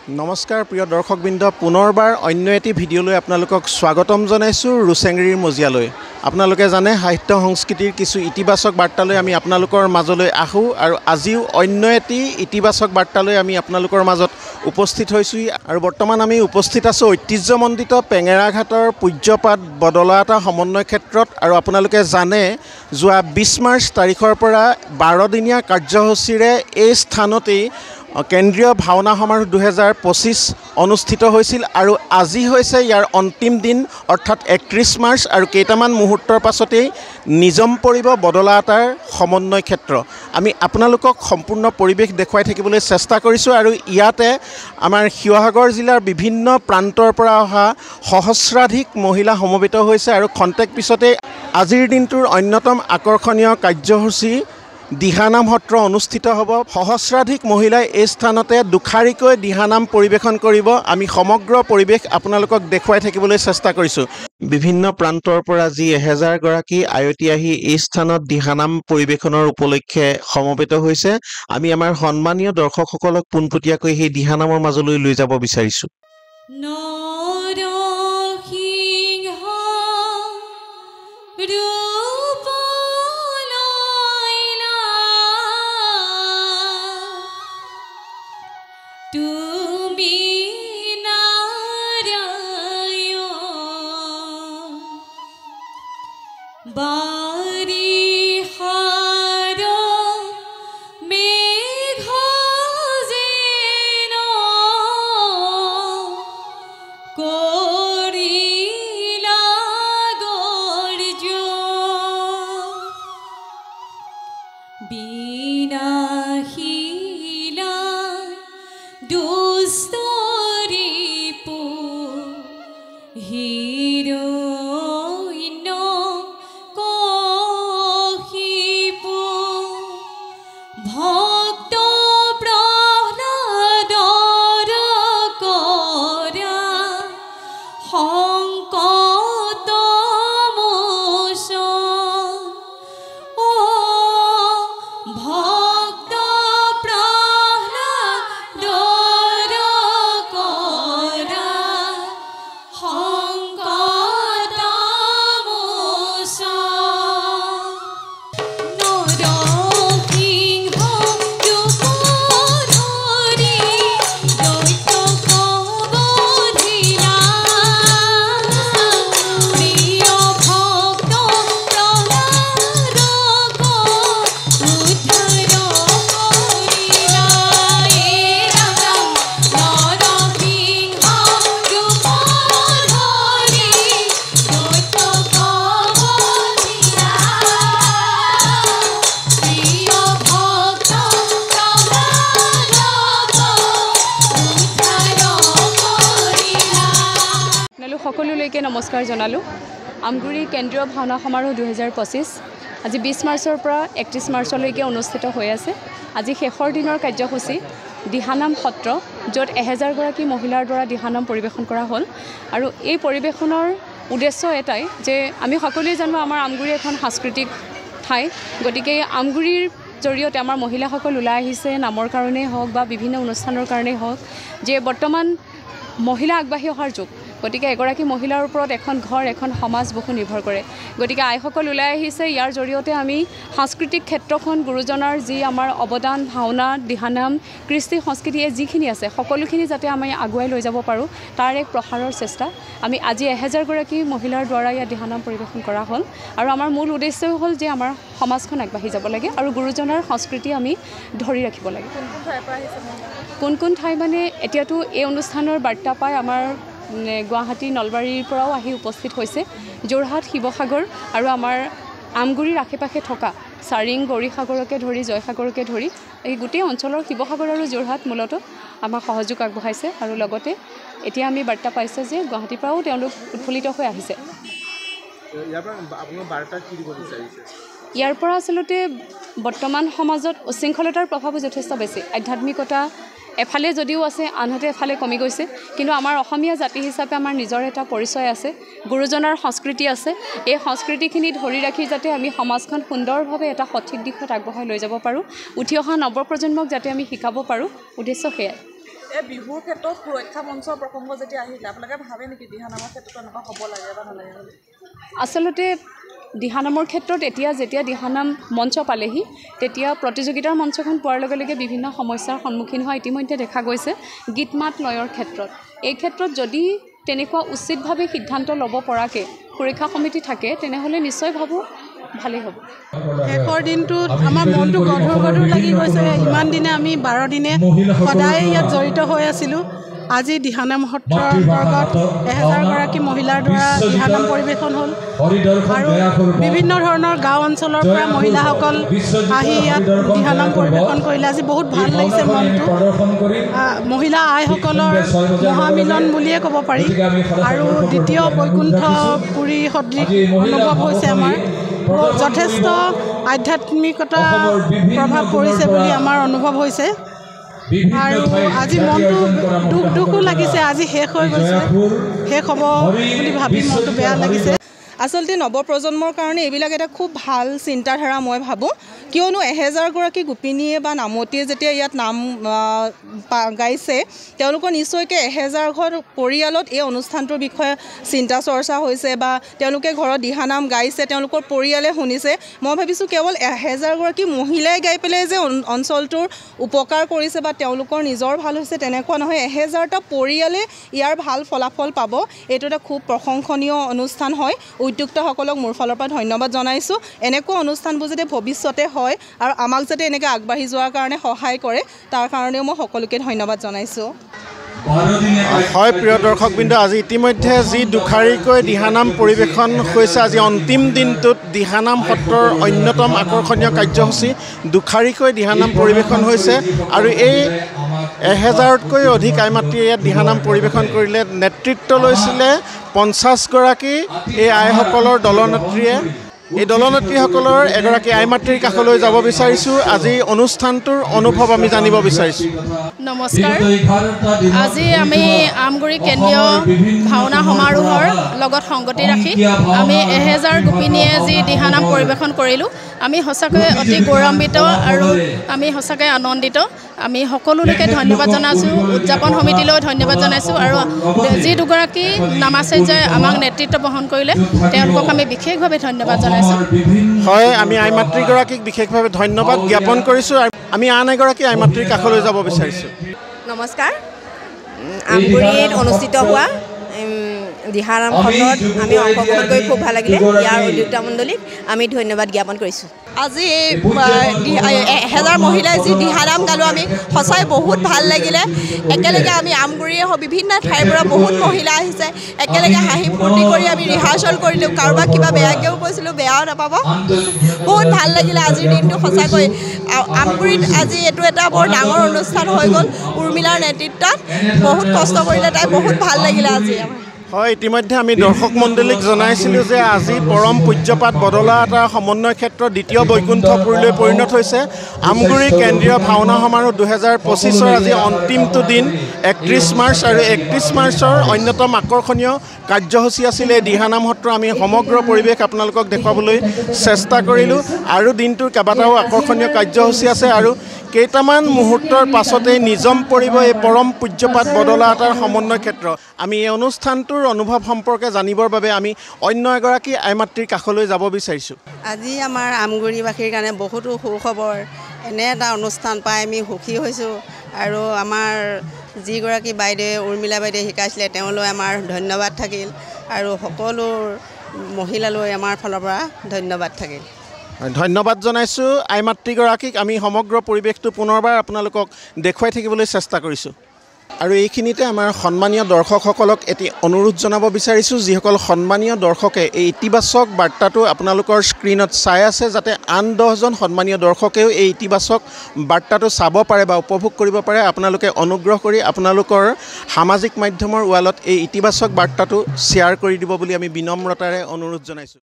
নমস্কাৰ প্ৰিয় দৰ্শকবৃন্দ পুনৰবাৰ অন্য এটি ভিডিঅ'লৈ আপোনালোকক স্বাগতম জনাইছোঁ ৰুচেংৰিৰ মজিয়ালৈ। আপোনালোকে জানে সাহিত্য সংস্কৃতিৰ কিছু ইতিবাচক বাৰ্তালৈ আমি আপোনালোকৰ মাজলৈ আহোঁ আৰু আজিও অন্য এটি ইতিবাচক বাৰ্তালৈ আমি আপোনালোকৰ মাজত উপস্থিত হৈছোঁহি আৰু বৰ্তমান আমি উপস্থিত আছোঁ ঐতিহ্যমণ্ডিত পেঙেৰাঘাটৰ পূজ্যপাত বদলাতা সমন্বয় ক্ষেত্ৰত আৰু আপোনালোকে জানে যোৱা 20 মাৰ্চ তাৰিখৰ পৰা 12 দিনীয়া কাৰ্যসূচীৰে এই স্থানতেই কেন্দ্ৰীয় ভাওনা সমাৰোহ 2025 অনুষ্ঠিত হৈছিল আৰু আজি হৈছে ইয়াৰ অন্তিম দিন অৰ্থাৎ 31 মাৰ্চ আৰু কেইটামান মুহূৰ্তৰ পাছতেই নিজম পৰিব বদলাতাৰ সমন্বয় ক্ষেত্ৰ। আমি আপোনালোকক সম্পূৰ্ণ পৰিৱেশ দেখুৱাই থাকিবলৈ চেষ্টা কৰিছোঁ আৰু ইয়াতে আমাৰ শিৱসাগৰ জিলাৰ বিভিন্ন প্ৰান্তৰ পৰা অহা সহস্ৰাধিক মহিলা সমবেত হৈছে আৰু খন্তেক পিছতে আজিৰ দিনটোৰ অন্যতম আকৰ্ষণীয় কাৰ্যসূচী দিহানাম সত্ৰ অনুষ্ঠিত হ'ব। সহস্ৰাধিক মহিলাই এই স্থানতে দুখাৰিকৈ দিহানাম পৰিৱেশন কৰিব। আমি সমগ্ৰ পৰিৱেশ আপোনালোকক দেখুৱাই থাকিবলৈ চেষ্টা কৰিছোঁ। বিভিন্ন প্ৰান্তৰ পৰা যি 1000 গৰাকী আয়তী আহি এই স্থানত দিহানাম পৰিৱেশনৰ উপলক্ষে সমবেত হৈছে। আমি আমাৰ সন্মানীয় দৰ্শকসকলক পোনপটীয়াকৈ সেই দিহানামৰ মাজলৈ লৈ যাব বিচাৰিছোঁ। সকলোলৈকে নমস্কাৰ জনালোঁ। আমগুৰি কেন্দ্ৰীয় ভাওনা সমাৰোহ 2025 আজি 20 মাৰ্চৰ পৰা 31 মাৰ্চলৈকে অনুষ্ঠিত হৈ আছে। আজি শেষৰ দিনৰ কাৰ্যসূচী দিহানাম সত্ৰ, য'ত 1000 গৰাকী মহিলাৰ দ্বাৰা দিহানাম পৰিৱেশন কৰা হ'ল আৰু এই পৰিৱেশনৰ উদ্দেশ্য এটাই যে আমি সকলোৱে জানো আমাৰ আমগুৰি এখন সাংস্কৃতিক ঠাই, গতিকে আমগুৰিৰ জৰিয়তে আমাৰ মহিলাসকল ওলাই আহিছে নামৰ কাৰণেই হওক বা বিভিন্ন অনুষ্ঠানৰ কাৰণেই হওক যে বৰ্তমান মহিলা আগবাঢ়ি অহাৰ যুগ, গতিকে এগৰাকী মহিলাৰ ওপৰত এখন ঘৰ এখন সমাজ বহু নিৰ্ভৰ কৰে। গতিকে আইসকল ওলাই আহিছে, ইয়াৰ জৰিয়তে আমি সাংস্কৃতিক ক্ষেত্ৰখন গুৰুজনাৰ যি আমাৰ অৱদান ভাওনা দিহানাম কৃষ্টি সংস্কৃতি যিখিনি আছে সকলোখিনি যাতে আমি আগুৱাই লৈ যাব পাৰোঁ তাৰ এক প্ৰসাৰৰ চেষ্টা। আমি আজি 1000 গৰাকী মহিলাৰ দ্বাৰা ইয়াত দিহানাম পৰিৱেশন কৰা হ'ল আৰু আমাৰ মূল উদ্দেশ্যই হ'ল যে আমাৰ সমাজখন আগবাঢ়ি যাব লাগে আৰু গুৰুজনাৰ সংস্কৃতি আমি ধৰি ৰাখিব লাগে। কোন ঠাই মানে এতিয়াতো এই অনুষ্ঠানৰ বাৰ্তা পাই আমাৰ গুৱাহাটী নলবাৰীৰ পৰাও আহি উপস্থিত হৈছে। যোৰহাট শিৱসাগৰ আৰু আমাৰ আমগুৰিৰ আশে পাশে থকা চাৰিং গৌৰীসাগৰকে ধৰি জয়সাগৰকে ধৰি এই গোটেই অঞ্চলৰ শিৱসাগৰ আৰু যোৰহাট মূলতঃ আমাক সহযোগ আগবঢ়াইছে আৰু লগতে এতিয়া আমি বাৰ্তা পাইছোঁ যে গুৱাহাটীৰ পৰাও তেওঁলোক উৎফুল্লিত হৈ আহিছে। ইয়াৰ পৰা আচলতে বৰ্তমান সমাজত উশৃংখলতাৰ প্ৰভাৱো যথেষ্ট বেছি। আধ্যাত্মিকতা এফালে যদিও আছে আনহাতে এফালে কমি গৈছে, কিন্তু আমাৰ অসমীয়া জাতি হিচাপে আমাৰ নিজৰ এটা পৰিচয় আছে, গুৰুজনাৰ সংস্কৃতি আছে। এই সংস্কৃতিখিনি ধৰি ৰাখি যাতে আমি সমাজখন সুন্দৰভাৱে এটা সঠিক দিশত আগবঢ়াই লৈ যাব পাৰোঁ, উঠি অহা নৱপ্ৰজন্মক যাতে আমি শিকাব পাৰোঁ, উদ্দেশ্য সেয়াই। এই বিহুৰ ক্ষেত্ৰত সুৰক্ষা মঞ্চৰ প্ৰসংগ যেতিয়া আহিলে আপোনালোকে ভাবে নেকি দিহানামৰ ক্ষেত্ৰত এনেকুৱা হ'ব লাগে বা নালাগে বুলি? আচলতে দিহানামৰ ক্ষেত্ৰত যেতিয়া দিহানাম মঞ্চ পালেহি তেতিয়া প্ৰতিযোগিতাৰ মঞ্চখন পোৱাৰ লগে লগে বিভিন্ন সমস্যাৰ সন্মুখীন হোৱা ইতিমধ্যে দেখা গৈছে গীত মাত লয়ৰ ক্ষেত্ৰত। এই ক্ষেত্ৰত যদি তেনেকুৱা উচিতভাৱে সিদ্ধান্ত ল'ব পৰাকৈ সুৰক্ষা সমিতি থাকে তেনেহ'লে নিশ্চয় ভাবোঁ ভালেই হ'ব। শেষৰ দিনটোত আমাৰ মনটো গধুৰ লাগি গৈছে। ইমান দিনে আমি 12 দিনে সদায় ইয়াত জড়িত হৈ আছিলোঁ। আজি দিহানাম সত্ৰৰ অন্তৰ্গত 1000গৰাকী মহিলাৰ দ্বাৰা দিহানাম পৰিৱেশন হ'ল আৰু বিভিন্ন ধৰণৰ গাঁও অঞ্চলৰ পৰা মহিলাসকল আহি ইয়াত দিহানাম পৰিৱেশন কৰিলে। আজি বহুত ভাল লাগিছে মনটো। মহিলা আইসকলৰ মহামিলন বুলিয়ে ক'ব পাৰি আৰু দ্বিতীয় বৈকুণ্ঠপুৰী সদৃশ অনুভৱ হৈছে আমাৰ। যথেষ্ট আধ্যাত্মিকতা প্ৰভাৱ পৰিছে বুলি আমাৰ অনুভৱ হৈছে আৰু আজি মনটো দুখো লাগিছে। আজি শেষ হৈ গৈছে, শেষ হ'ব বুলি ভাবি মনটো বেয়া লাগিছে। আচলতে নৱপ্ৰজন্মৰ কাৰণে এইবিলাক এটা খুব ভাল চিন্তাধাৰা মই ভাবোঁ, কিয়নো 1000গৰাকী গোপিনীয়ে বা নামতীয়ে যেতিয়া ইয়াত নাম গাইছে তেওঁলোকৰ নিশ্চয়কৈ 1000 ঘৰ পৰিয়ালত এই অনুষ্ঠানটোৰ বিষয়ে চিন্তা চৰ্চা হৈছে বা তেওঁলোকে ঘৰত দিহানাম গাইছে, তেওঁলোকৰ পৰিয়ালে শুনিছে। মই ভাবিছোঁ কেৱল 1000গৰাকী মহিলাই গাই পেলাই যে অঞ্চলটোৰ উপকাৰ কৰিছে বা তেওঁলোকৰ নিজৰ ভাল হৈছে তেনেকুৱা নহয়। 1000টা পৰিয়ালে ইয়াৰ ভাল ফলাফল পাব। এইটো এটা খুব প্ৰশংসনীয় অনুষ্ঠান হয়। উদ্যোক্তাসকলক মোৰ ফালৰ পৰা ধন্যবাদ জনাইছোঁ। এনেকুৱা অনুষ্ঠানবোৰ যাতে ভৱিষ্যতে হয় আৰু আমাক যাতে এনেকৈ আগবাঢ়ি যোৱাৰ কাৰণে সহায় কৰে তাৰ কাৰণেও মই সকলোকে ধন্যবাদ জনাইছোঁ। হয় প্ৰিয় দৰ্শকবৃন্দ, আজি ইতিমধ্যে যি দুখাৰীকৈ দিহানাম পৰিৱেশন হৈছে, আজি অন্তিম দিনটোত দিহানাম সত্ৰৰ অন্যতম আকৰ্ষণীয় কাৰ্যসূচী দুখাৰীকৈ দিহানাম পৰিৱেশন হৈছে আৰু এই 1000তকৈ অধিক আই মাতৃয়ে ইয়াত দিহানাম পৰিৱেশন কৰিলে। নেতৃত্ব লৈছিলে 50গৰাকী এই আইসকলৰ দলনেত্ৰীয়ে। এই দলনেত্ৰীসকলৰ এগৰাকী আই মাতৃৰ কাষলৈ যাব বিচাৰিছোঁ। আজি অনুষ্ঠানটোৰ অনুভৱ আমি জানিব বিচাৰিছোঁ। নমস্কাৰ। আজি আমি আমগুৰি কেন্দ্ৰীয় ভাওনা সমাৰোহৰ লগত সংগতি ৰাখি আমি 1000 গোপিনীয়ে যি দিহানাম পৰিৱেশন কৰিলোঁ, আমি সঁচাকৈ অতি গৌৰৱান্বিত আৰু আমি সঁচাকৈ আনন্দিত। আমি সকলো লোকে ধন্যবাদ জনাইছোঁ, উদযাপন সমিতিলৈ ধন্যবাদ জনাইছোঁ আৰু যি দুগৰাকী নামাচাৰ্যই আমাক নেতৃত্ব বহন কৰিলে তেওঁলোকক আমি বিশেষভাৱে ধন্যবাদ জনাইছোঁ। হয়, আমি আই মাতৃগৰাকীক বিশেষভাৱে ধন্যবাদ জ্ঞাপন কৰিছোঁ আৰু আমি আন এগৰাকী আই মাতৃৰ কাষলৈ যাব বিচাৰিছোঁ। নমস্কাৰ। আমগুৰিত অনুষ্ঠিত হোৱা দিহানামখনত আমি অংশগ্ৰহণ কৰি খুব ভাল লাগিলে। ইয়াৰ উদ্যোক্তা মণ্ডলীক আমি ধন্যবাদ জ্ঞাপন কৰিছোঁ। আজি 1000 মহিলাই যি দিহানাম গালোঁ আমি সঁচাই বহুত ভাল লাগিলে। একেলগে আমি আমগুৰিয়ে হওক বিভিন্ন ঠাইৰ পৰা বহুত মহিলা আহিছে, একেলগে হাঁহি ফূৰ্তি কৰি আমি ৰিহাৰ্চেল কৰিলোঁ। কাৰোবাক কিবা বেয়াকৈও কৈছিলোঁ, বেয়াও নাপাব। বহুত ভাল লাগিলে আজিৰ দিনটো সঁচাকৈ। আমগুৰিত আজি এইটো এটা বৰ ডাঙৰ অনুষ্ঠান হৈ গ'ল উৰ্মিলাৰ নেতৃত্বত। বহুত কষ্ট কৰিলে তাই, বহুত ভাল লাগিলে আজি। হয়, ইতিমধ্যে আমি দৰ্শক মণ্ডলীক জনাইছিলোঁ যে আজি পৰম পূজ্যপাত বদলাতাৰ সমন্বয় ক্ষেত্ৰ দ্বিতীয় বৈকুণ্ঠপুৰীলৈ পৰিণত হৈছে। আমগুৰি কেন্দ্ৰীয় ভাওনা সমাৰোহ 2025ৰ আজি অন্তিমটো দিন 31 মাৰ্চ আৰু 31 মাৰ্চৰ অন্যতম আকৰ্ষণীয় কাৰ্যসূচী আছিলে দিহানাম সত্ৰ। আমি সমগ্ৰ পৰিৱেশ আপোনালোকক দেখুৱাবলৈ চেষ্টা কৰিলোঁ আৰু দিনটোৰ কেইবাটাও আকৰ্ষণীয় কাৰ্যসূচী আছে আৰু কেইটামান মুহূৰ্তৰ পাছতেই নিজম পৰিব এই পৰম পূজ্যপাত বদলাতাৰ সমন্বয় ক্ষেত্ৰ। আমি এই অনুষ্ঠানটোৰ অনুভৱ সম্পৰ্কে জানিবৰ বাবে আমি অন্য এগৰাকী আই মাতৃৰ কাষলৈ যাব বিচাৰিছোঁ। আজি আমাৰ আমগুৰিবাসীৰ কাৰণে বহুতো সুখবৰ। এনে এটা অনুষ্ঠান পাই আমি সুখী হৈছোঁ আৰু আমাৰ যিগৰাকী বাইদেৱে উৰ্মিলা বাইদেৱে শিকাইছিলে তেওঁলৈ আমাৰ ধন্যবাদ থাকিল আৰু সকলো মহিলালৈ আমাৰ ফালৰ পৰা ধন্যবাদ থাকিল। ধন্যবাদ জনাইছোঁ আই মাতৃগৰাকীক। আমি সমগ্ৰ পৰিৱেশটো পুনৰবাৰ আপোনালোকক দেখুৱাই থাকিবলৈ চেষ্টা কৰিছোঁ আৰু এইখিনিতে আমাৰ সন্মানীয় দৰ্শকসকলক এটি অনুৰোধ জনাব বিচাৰিছোঁ, যিসকল সন্মানীয় দৰ্শকে এই ইতিবাচক বাৰ্তাটো আপোনালোকৰ স্ক্ৰীণত চাই আছে, যাতে আন 10জন সন্মানীয় দৰ্শকেও এই ইতিবাচক বাৰ্তাটো চাব পাৰে বা উপভোগ কৰিব পাৰে। আপোনালোকে অনুগ্ৰহ কৰি আপোনালোকৰ সামাজিক মাধ্যমৰ ৱালত এই ইতিবাচক বাৰ্তাটো শ্বেয়াৰ কৰি দিব বুলি আমি বিনম্ৰতাৰে অনুৰোধ জনাইছোঁ।